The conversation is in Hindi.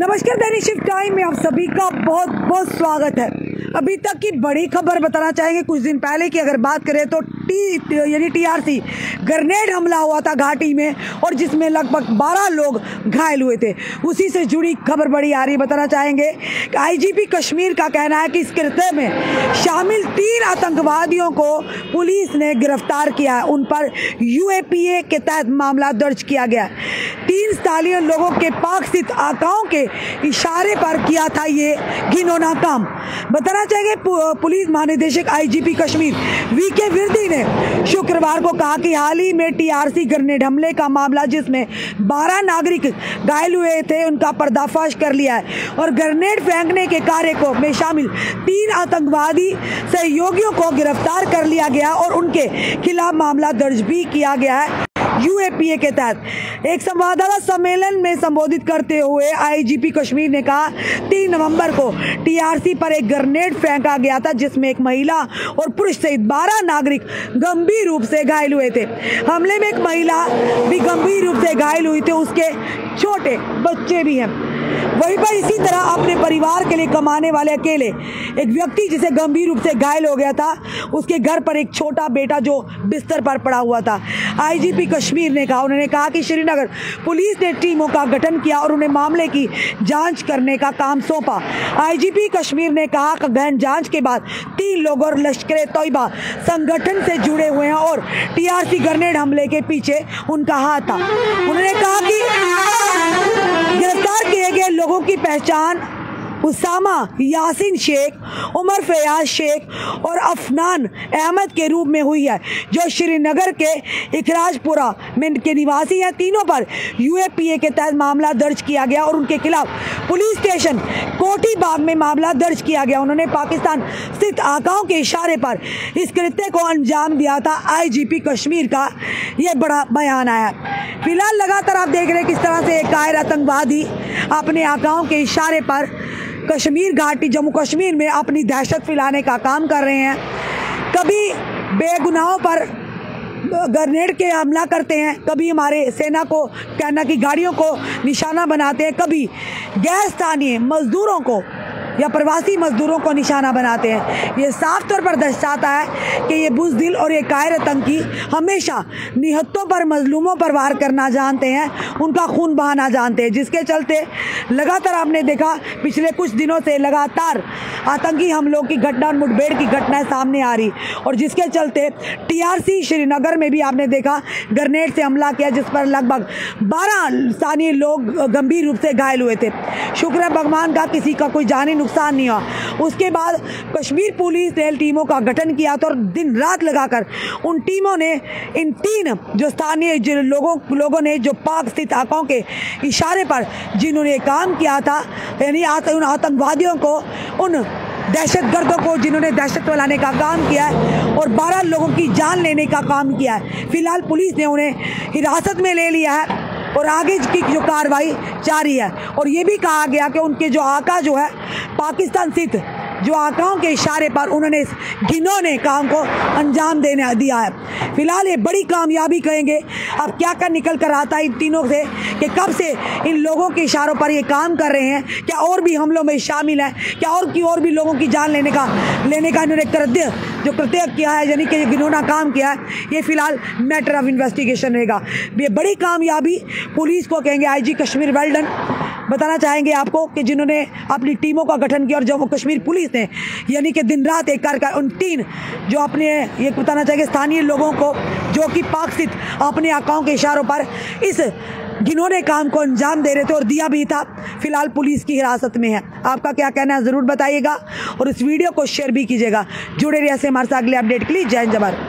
नमस्कार, दैनिक शिफ्ट टाइम में आप सभी का बहुत बहुत स्वागत है। अभी तक की बड़ी खबर बताना चाहेंगे। कुछ दिन पहले की अगर बात करें तो टीआरसी ग्रेनेड हमला हुआ था घाटी में और जिसमें लगभग 12 लोग घायल हुए थे। उसी से जुड़ी खबर बड़ी आ रही बताना चाहेंगे। आईजीपी कश्मीर का कहना है कि इस कृत्य में शामिल 3 आतंकवादियों को पुलिस ने गिरफ्तार किया है। उन पर यूएपीए के तहत मामला दर्ज किया गया है। 3 स्थानीय लोगों के पाक स्थित आकाओं के इशारे पर किया था ये घिनौना काम। बताना चाहेंगे पुलिस महानिदेशक आईजीपी कश्मीर वीके विर्दी ने शुक्रवार को कहा कि हाल ही में टीआरसी ग्रेनेड हमले का मामला जिसमें 12 नागरिक घायल हुए थे उनका पर्दाफाश कर लिया है और ग्रेनेड फेंकने के कार्य को में शामिल 3 आतंकवादी सहयोगियों को गिरफ्तार कर लिया गया और उनके खिलाफ मामला दर्ज भी किया गया है यूएपीए के तहत। एक संवाददाता सम्मेलन में संबोधित करते हुए आईजीपी कश्मीर ने कहा 3 नवंबर को टीआरसी पर एक ग्रेनेड फेंका गया था जिसमें एक महिला और पुरुष सहित 12 नागरिक गंभीर रूप से घायल हुए थे। हमले में एक महिला भी गंभीर रूप से घायल हुई थी, उसके छोटे बच्चे भी हैं। वहीं पर इसी तरह अपने परिवार के लिए कमाने वाले अकेले एक व्यक्ति जिसे गंभीर रूप से घायल हो गया था, उसके घर पर एक छोटा बेटा जो बिस्तर पर पड़ा हुआ था। आईजीपी कश्मीर ने कहा, उन्होंने कहा कि श्रीनगर पुलिस ने टीमों का गठन किया और उन्हें मामले की जांच करने का काम सौंपा। आईजीपी कश्मीर ने कहा कि गहन जांच के बाद 3 लोग और लश्कर-ए-तौयबा संगठन से जुड़े हुए हैं और टीआरसी ग्रेनेड हमले के पीछे उनका हाथ था। उन्होंने कहा कि गिरफ्तार किए गए लोगों की पहचान उसामा यासीन शेख, उमर फयाज शेख और अफनान अहमद के रूप में हुई है जो श्रीनगर के इखराजपुरा में के निवासी हैं। तीनों पर यूएपीए के तहत मामला दर्ज किया गया और उनके खिलाफ पुलिस स्टेशन कोटी बाग में मामला दर्ज किया गया। उन्होंने पाकिस्तान स्थित आकाओं के इशारे पर इस कृत्य को अंजाम दिया था। आईजीपी कश्मीर का ये बड़ा बयान आया। फिलहाल लगातार आप देख रहे हैं किस तरह से एक कायर आतंकवादी अपने आकाओं के इशारे पर कश्मीर घाटी जम्मू कश्मीर में अपनी दहशत फैलाने का काम कर रहे हैं। कभी बेगुनाहों पर ग्रेनेड के हमला करते हैं, कभी हमारे सेना को सेना की गाड़ियों को निशाना बनाते हैं, कभी गैर स्थानीय मजदूरों को या प्रवासी मजदूरों को निशाना बनाते हैं। ये साफ तौर पर दर्शाता है कि ये बुज़दिल और ये कायर आतंकी हमेशा निहत्तों पर, मजलूमों पर वार करना जानते हैं, उनका खून बहाना जानते हैं, जिसके चलते लगातार आपने देखा पिछले कुछ दिनों से लगातार आतंकी हमलों की घटना, मुठभेड़ की घटनाएं सामने आ रही और जिसके चलते टीआरसी श्रीनगर में भी आपने देखा ग्रेनेड से हमला किया जिस पर लगभग 12 स्थानीय लोग गंभीर रूप से घायल हुए थे। शुक्र है भगवान का किसी का कोई जानी नुकसान नहीं हुआ। उसके बाद कश्मीर पुलिस ने टीमों का गठन किया था और दिन रात लगाकर उन टीमों ने इन 3 जो स्थानीय लोगों ने जो पाक स्थित आकाओं के इशारे पर जिन्होंने काम किया था, यानी उन आतंकवादियों को, उन दहशतगर्दों को जिन्होंने दहशत फैलाने का काम किया है और 12 लोगों की जान लेने का काम किया है। फिलहाल पुलिस ने उन्हें हिरासत में ले लिया है और आगे की जो कार्रवाई जारी है। और ये भी कहा गया कि उनके जो आका जो है पाकिस्तान स्थित जो आकाओं के इशारे पर उन्होंने इस घिनौने काम को अंजाम देने दिया है। फिलहाल ये बड़ी कामयाबी कहेंगे। अब क्या कर निकल कर आता है इन तीनों से कि कब से इन लोगों के इशारों पर ये काम कर रहे हैं, क्या और भी हमलों में शामिल हैं, क्या और भी लोगों की जान लेने का इन्होंने कृत्य किया है, यानी कि ये घिनौना काम किया है। ये फिलहाल मैटर ऑफ इन्वेस्टिगेशन रहेगा। ये बड़ी कामयाबी पुलिस को कहेंगे। आईजी कश्मीर वेल डन बताना चाहेंगे आपको कि जिन्होंने अपनी टीमों का गठन किया और जम्मू कश्मीर पुलिस ने यानी कि दिन रात एक कर उन 3 जो अपने ये बताना चाहेंगे स्थानीय लोगों को जो कि पाक स्थित अपने आकाओं के इशारों पर इस घिनौने काम को अंजाम दे रहे थे और दिया भी था। फिलहाल पुलिस की हिरासत में है। आपका क्या कहना है ज़रूर बताइएगा और इस वीडियो को शेयर भी कीजिएगा। जुड़े रहिए ऐसे हमारे साथ अगले अपडेट के लिए। जय हिंद, जय भारत।